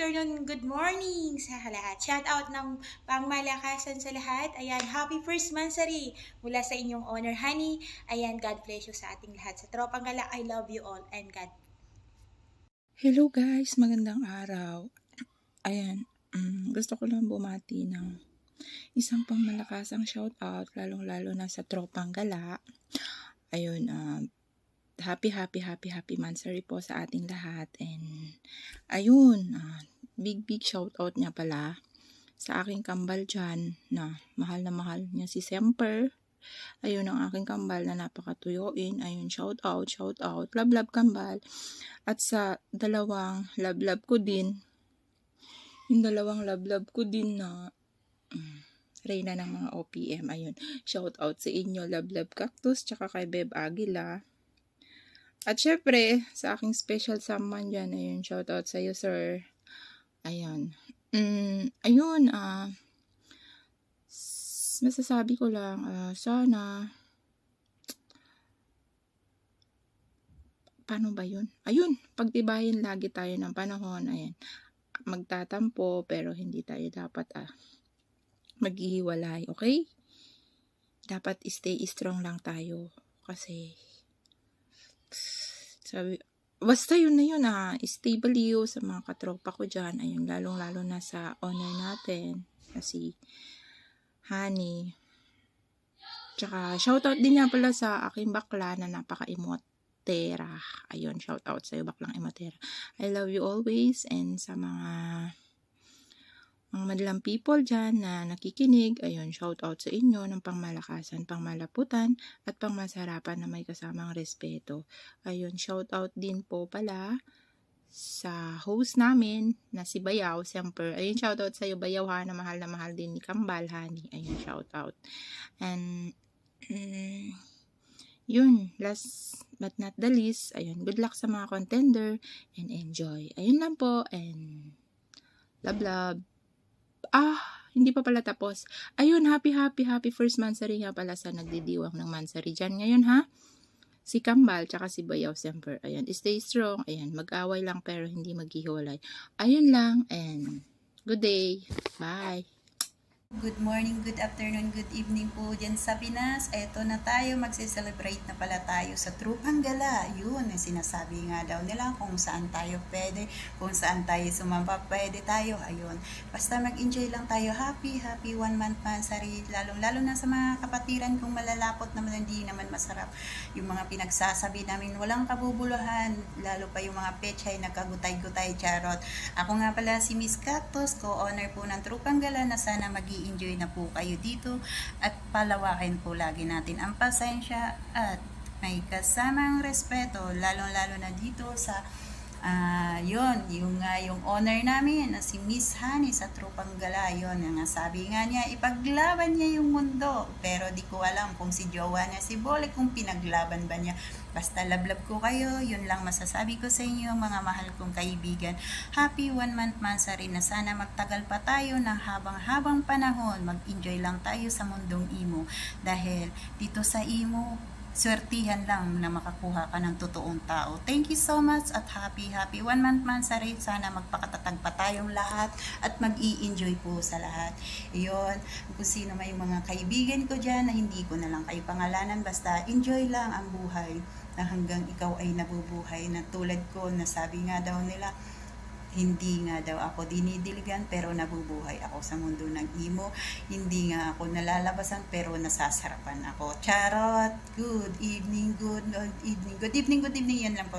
afternoon, good morning sa lahat. Shout out ng pangmalakasan sa lahat. Ayan, happy first monthsary mula sa inyong honor, honey. Ayan, God bless you sa ating lahat. Sa Tropang Gala, I love you all and God. Hello guys, magandang araw. Ayan, gusto ko lang bumati ng isang pangmalakasang shoutout, lalong-lalo na sa Tropang Gala. Ayun, happy monthsary po sa ating lahat. And ayun, big shoutout niya pala sa aking kambal dyan na mahal niya si Semper. Ayun ang aking kambal na napakatuyuin. Ayun, shoutout, love kambal. At sa dalawang love ko din, yung dalawang love ko din na reyna ng mga OPM. Ayun, shoutout sa inyo, love cactus, tsaka kay Beb Aguila. At syempre, sa aking special someone dyan, ayun, shoutout sa iyo, sir. Ayun. Ayun, masasabi ko lang, sana, paano ba yun? Ayun, pagtibayin lagi tayo ng panahon. Ayan, magtatampo, pero hindi tayo dapat, maghihiwalay, okay? Dapat stay strong lang tayo. Kasi, sabi, basta yun na yun, stable you sa mga katropa ko dyan. Ayun, lalong-lalo na sa honor natin, na si Honey. Tsaka, shoutout din niya pala sa aking bakla na napaka-imotera. Ayun, shoutout sa'yo, baklang imotera. I love you always, and sa mga madalang people dyan na nakikinig, ayun, shoutout sa inyo ng pangmalakasan, pangmalaputan, at pangmasarapan na may kasamang respeto. Ayun, shoutout din po pala sa host namin na si Bayaw, siyempre. Ayun, shoutout sa iyo, Bayaw, ha, na mahal din ni Kambal, Honey. Ayun, shoutout. And, yun, last but not the least, ayun, good luck sa mga contender and enjoy. Ayun lang po, and love. Hindi pa pala tapos. Ayun, happy first monthsary nga pala sa nagdidiwang ng monthsary dyan ngayon, ha? Si Kambal, tsaka si Bayaw, siyempre. Ayan, stay strong. Ayan, mag-away lang pero hindi maghihiwalay. Ayun lang, and good day. Bye. Good morning, good afternoon, good evening po dyan sa Pinas. Eto na tayo, magse-celebrate na pala tayo sa Trupang Gala. Yun, sinasabi nga daw nila kung saan tayo pwede, kung saan tayo sumamba, pwede tayo. Ayun, basta mag-enjoy lang tayo. Happy 1 month monthsary. Lalo na sa mga kapatiran kung malalapot naman, hindi naman masarap. Yung mga pinagsasabi namin, walang kabubuluhan. Lalo pa yung mga pechay na kagutay-gutay, charot. Ako nga pala si Miss Cactus, co-owner po ng Trupang Gala, na sana enjoy na po kayo dito at palawakin po lagi natin ang pasensya at may kasamang respeto, lalong-lalo na dito sa yung owner namin na si Miss Honey sa Tropang Gala. Yun, nga sabi nga niya, ipaglaban niya yung mundo, pero di ko alam kung si jowa niya si Bole, kung pinaglaban ba niya. Basta lablab ko kayo, yun lang masasabi ko sa inyo, mga mahal kong kaibigan. Happy 1 month monthsary, na sana magtagal pa tayo ng habang panahon. Mag-enjoy lang tayo sa mundong imo, dahil dito sa imo, swertihan lang na makakuha ka ng totoong tao. Thank you so much at happy 1 month monthsary. Sana magpakatatag pa tayong lahat at mag-i-enjoy po sa lahat. Iyon, kung sino may mga kaibigan ko dyan na hindi ko na lang kayo pangalanan, basta enjoy lang ang buhay na hanggang ikaw ay nabubuhay, na tulad ko, na sabi nga daw nila, hindi nga daw ako dinidiligan pero nabubuhay ako sa mundo ng imo. Hindi nga ako nalalabasan pero nasasarapan ako. Charot! Good evening. Yan lang po.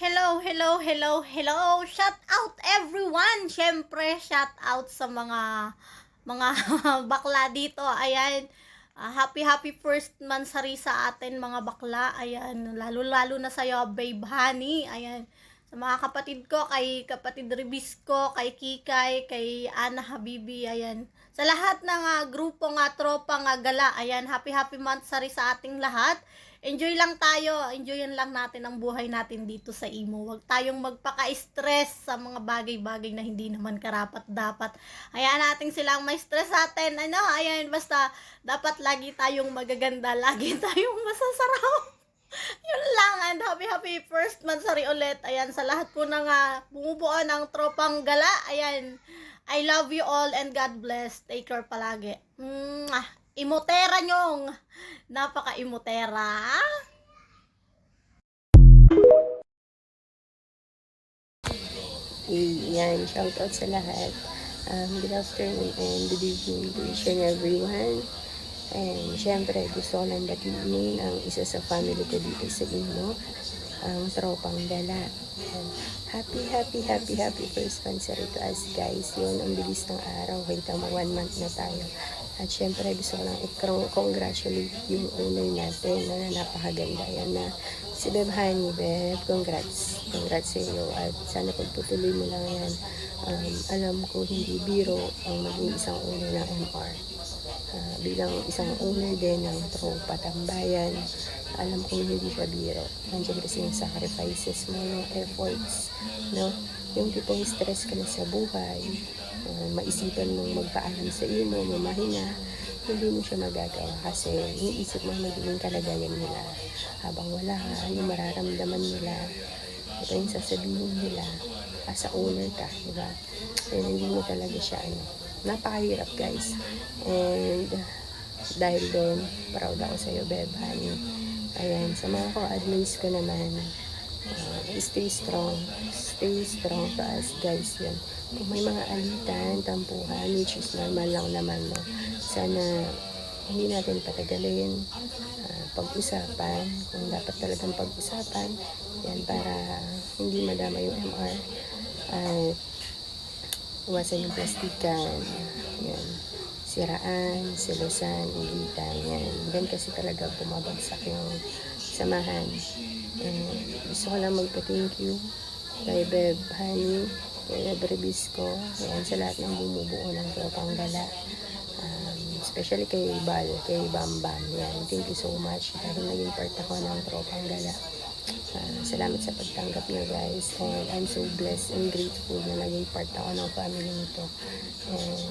Hello. Shout out everyone. Syempre, shout out sa mga bakla dito. Ayan. Happy first monthsary sa atin mga bakla. Ayan, lalo na sa iyo, Babe Honey. Ayan. Sa mga kapatid ko, kay kapatid Rebisco, kay Kikay, kay Ana Habibi, ayan. Sa lahat ng grupo tropa gala, ayan, happy monthsary sa ating lahat. Enjoy lang tayo, enjoyin lang natin ang buhay natin dito sa Imo. Huwag tayong magpaka-stress sa mga bagay-bagay na hindi naman karapat-dapat. Hayaan natin silang may stress sa atin, ayan, basta dapat lagi tayong magaganda, lagi tayong masasarap. Yun lang, and happy first monthsary ulit. Ayan, sa lahat po ng bumubuo ng tropang gala. Ayan, I love you all and God bless. Take care palagi. Imotera nyong. Napaka-imotera. Yan, shout out sa lahat. Good afternoon and good evening to each and everyone. And syempre, gusto ko lang batiin ang isa sa family ko dito sa Imo, ang tropang gala. And happy first monthsary to us guys. Yun, ang bilis ng araw. Kita mo, 1 month na tayo. At syempre, gusto ko lang i-congratulate yung owner natin na napakaganda. Yan na si Beb Honey. Beb, congrats. Congrats sa iyo. At sana pagtutuloy mo lang yan. Alam ko hindi biro ang maging isang owner ng MR. Bilang isang owner din ng tropa tambayan, alam kong hindi siya biro. Nandiyan kasi yung sacrifices mo, yung efforts, no? Yung tipong stress ka na sa buhay, maisipan mong magpaalam sa iyo mo, mamahina, hindi mo siya magagawa kasi iniisip mo magiging kalagayan nila. Habang wala ka, yung mararamdaman nila, ito yung sasabihin nila, as a owner ka, di ba? And hindi mo talaga siya, napakahirap guys. And dahil doon, proud ako sa iyo, Beb Honey. Ayan, sa mga ko-admins ko naman, stay strong to us guys yun. Kung may mga alitan, tampuhan, which is normal lang naman, no? Sana hindi natin patagalin, pag-usapan, kung dapat talagang pag-usapan, yan, para hindi madama yung MR. At iwasan yung plastikan, yan, siraan, selosan, igitan, yan. Yan kasi talaga bumabagsak yung samahan. Gusto ko lang magpa-thank you kay Beb Honey, kay Beb Rebisco, yan, sa lahat ng bumubuo ng tropang gala. Especially kay Bal, kay Bambam, yan. Thank you so much dahil naging part ako ng tropang gala. Salamat sa pagtanggap niyo guys, and I'm so blessed and grateful na naging part ako ng family nito. And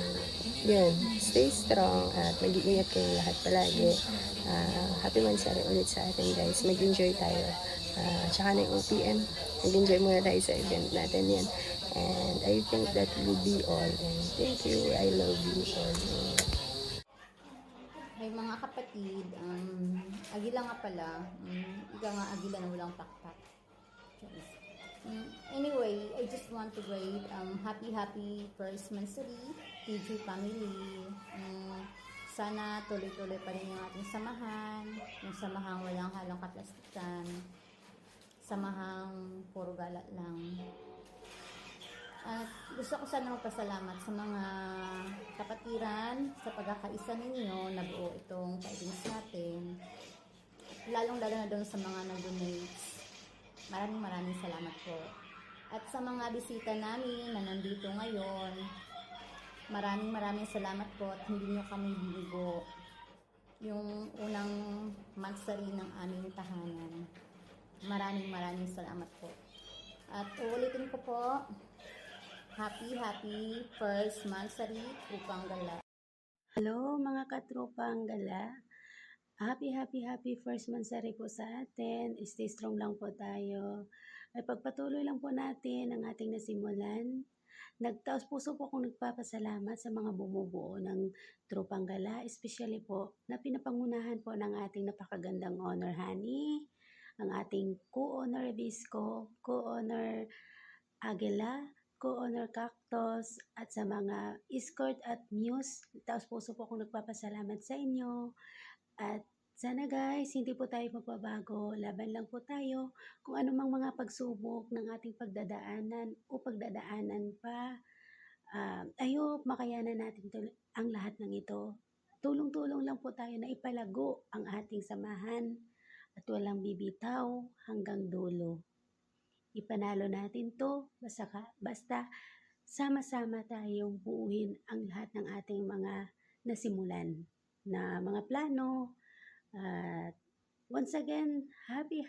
yun, stay strong at mag-iingat kayong lahat palagi. Happy monthsary ulit sa atin guys, mag-enjoy tayo. Tsaka na yung OPM, mag-enjoy muna tayo sa event natin yan. And I think that will be all, and thank you, I love you all. Hey mga kapatid, agila nga pala, ika nga agila na walang pakpak. Anyway, I just want to greet happy first monthsary, TG family. Sana tuloy-tuloy pa rin yung ating samahan, yung samahang walang halong kaplastikan, samahang puro galat lang. At gusto ko sana magpasalamat sa mga kapatiran sa pagkakaisa ninyo na buo itong tidings natin. Lalong-lalo na doon sa mga nag-donates. Maraming salamat po. At sa mga bisita namin na nandito ngayon, maraming salamat po at hindi nyo kami binigo. Yung unang monthsary ng aming tahanan. Maraming salamat po. At uulitin ko po, happy first monthsary Tropang Gala. Hello mga katropang gala. Happy first monthsary po sa atin. Stay strong lang po tayo. Ay pagpatuloy lang po natin ang ating nasimulan. Nagtaos puso po akong nagpapasalamat sa mga bumubuo ng Tropang Gala, especially po na pinapangunahan po ng ating napakagandang owner Honey, ang ating co-owner Rebisco, co-owner Aguila, co-owner Cactus, at sa mga escort at muse. Taos puso po akong nagpapasalamat sa inyo. At sana guys, hindi po tayo magbabago. Laban lang po tayo kung anumang mga pagsubok ng ating pagdadaanan o pagdadaanan pa. Ayop, makayanan natin ang lahat ng ito. Tulong-tulong lang po tayo na ipalago ang ating samahan at walang bibitaw hanggang dulo. Ipanalo natin to basta sama-sama tayong buuin ang lahat ng ating mga nasimulan na mga plano. At once again, happy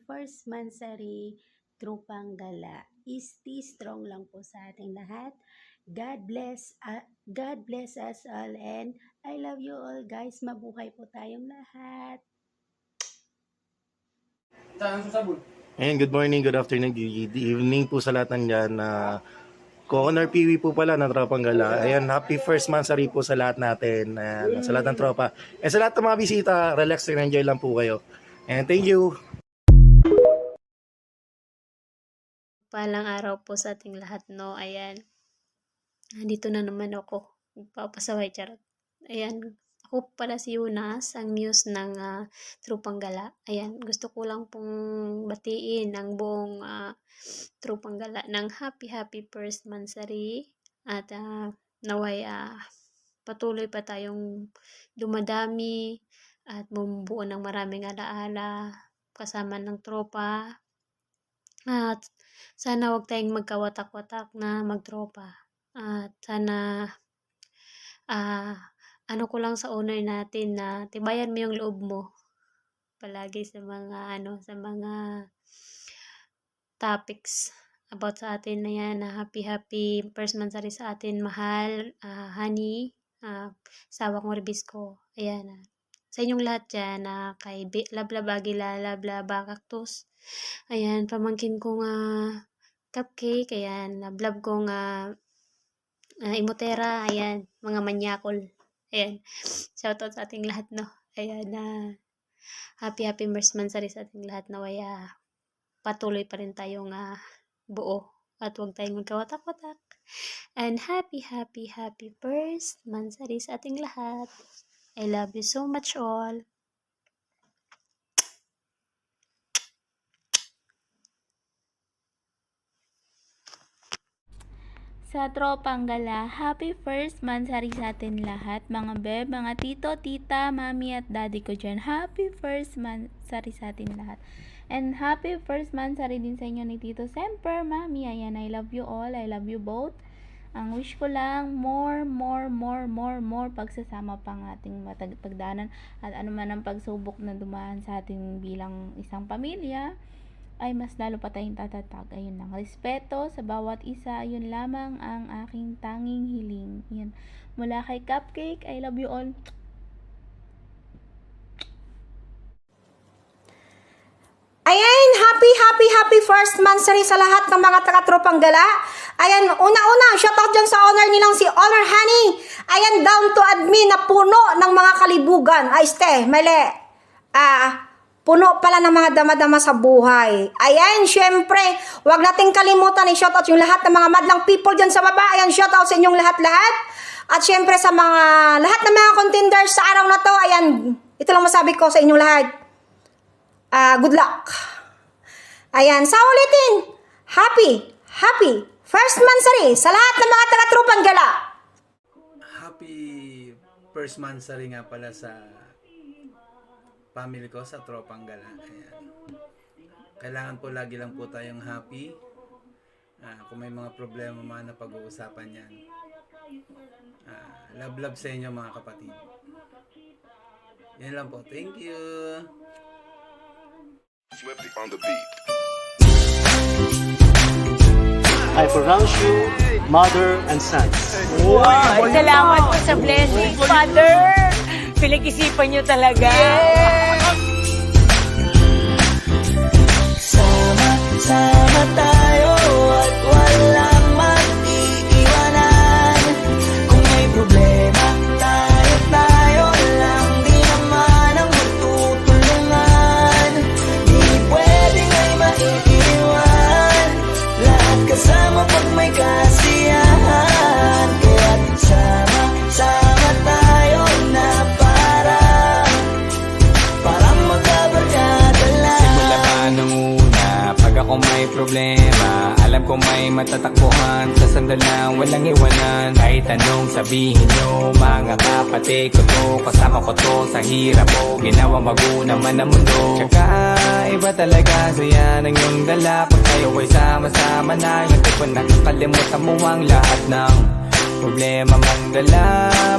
first monthsary Tropang Gala. Stay strong lang po sa ating lahat. God bless us all, and I love you all guys. Mabuhay po tayong lahat. Ayan, good morning, good afternoon, good evening po sa lahat nandyan. Co-honor Piwi po pala ng Tropang Gala. Ayan, happy first monthsary po sa lahat natin. Ayan, sa lahat ng tropa. And sa lahat ng mga bisita, relax and enjoy lang po kayo. And thank you. Palang araw po sa ating lahat, no? Ayan. Nandito na naman ako. Magpapasaway, charot. Ayan. Ako pala si Yunas, ang muse ng Trupang Gala. Ayan. Gusto ko lang pong batiin ang buong Trupang Gala ng happy first monthsary. At naway patuloy pa tayong dumadami at bumubuo ng maraming alaala kasama ng tropa. At sana wag tayong magkawatak-watak na magtropa. At sana ano ko lang sa owner natin na tibayan mo yung loob mo palagi sa mga sa mga topics about sa atin na yan, na happy first monthsary sa atin, mahal, honey, sawa kong Rebisco. Ayan, sa inyong lahat dyan, kay Lablab Agila, Lablab Cactus, ayan, pamangkin kong cupcake, ayan, Lablab kong Imotera, ayan, mga manyakol, ayan, shoutout sa ating lahat, no, ayan, happy first monthsary sa ating lahat, na patuloy pa rin tayong buo at huwag tayong magkawatak-watak. And happy first monthsary sa ating lahat. I love you so much all. Sa Tropang Gala, happy first monthsary sa atin lahat, mga beb, mga tito, tita, mami at daddy ko dyan. Happy first monthsary sa atin lahat. And happy first monthsary din sa inyo ni Tito Semper, mami. Ayan, I love you all, I love you both. Ang wish ko lang, more pagsasama pang ating pagdaanan at anuman ang pagsubok na dumaan sa ating bilang isang pamilya, ay mas lalo pa tayong tatatag. Ayun lang, respeto sa bawat isa, ayun lamang ang aking tanging hiling. Ayun, mula kay Cupcake, I love you all. Ayan, happy first monthsary sa lahat ng mga taga-Tropang Gala. Ayan, una-una, shoutout dyan sa owner nilang si Honor Honey. Ayan, down to admin na puno ng mga kalibugan. Ay, mali. Puno pala ng mga dama-dama sa buhay. Ayan, syempre, wag nating kalimutan i-shoutout yung lahat ng mga madlang people dyan sa baba. Ayan, shoutout sa inyong lahat-lahat. At syempre sa mga lahat ng mga contenders sa araw na to, ayan, ito lang masabi ko sa inyong lahat. Good luck. Ayan, sa ulitin, happy first monthsary sa lahat ng mga taga-Tropang Gala. Happy first monthsary nga pala sa family ko sa Tropang Gala. Ayan. Kailangan po lagi lang po tayong happy. Kung may mga problema man na pag-uusapan yan. Love sa inyo mga kapatid. Yan lang po. Thank you. Flippy on the beat. I pronounce you mother and sons. Wow! Salamat po sa blessing, Father! Pinag-isipan niyo talaga. Sama tayo at walang mag-iiwanan. Kung may problema, tayo lang. Di naman ang magtutulungan. Di pwedeng ay maiiwan. Lahat kasama pag may kasiyahan. Kaya't sama tayo na parang magkabarkada lang. Simula pa nung una, pag ako may problema, alam ko may matatakbuhan. Sa sandal lang, walang iwanan. Kahit anong sabihin nyo, mga kapatid ko to, kasama ko to sa hirap mo. Ginawa bago naman ang mundo. Tsaka iba talaga saya ng iyong dala. Pag tayo ay sama-sama na, hindi ko nakakalimutan mo ang lahat ng problema mang dala.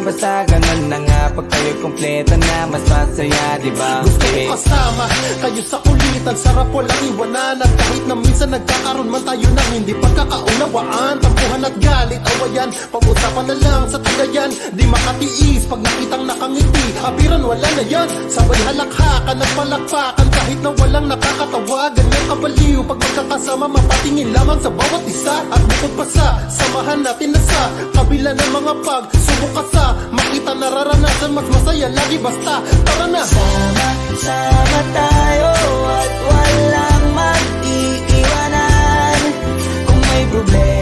Basta ganun na nga, pag kayo kumpleto na, mas masaya, diba? Gusto ko kasama kayo sa kulitan, sarap walang iwanan. At kahit na minsan nagkakaroon man tayo ng hindi pagkakaunawaan, tampuhan at galit, awayan, pag-usapan na lang sa tagayan. Di makatiis pag nakitang nakangiti, abiran wala na yan. Sabay halakhakan at palakpakan kahit na walang nakakatawa. Ganyan kabaliw pag magkakasama, mapatingin lamang sa bawat isa. At bukod pa sa samahan natin na sa kabila ng mga pagsubok ka sa makita nararanasan, mas masaya lagi basta tara na. Sama tayo at walang mag-iiwanan. Kung may problema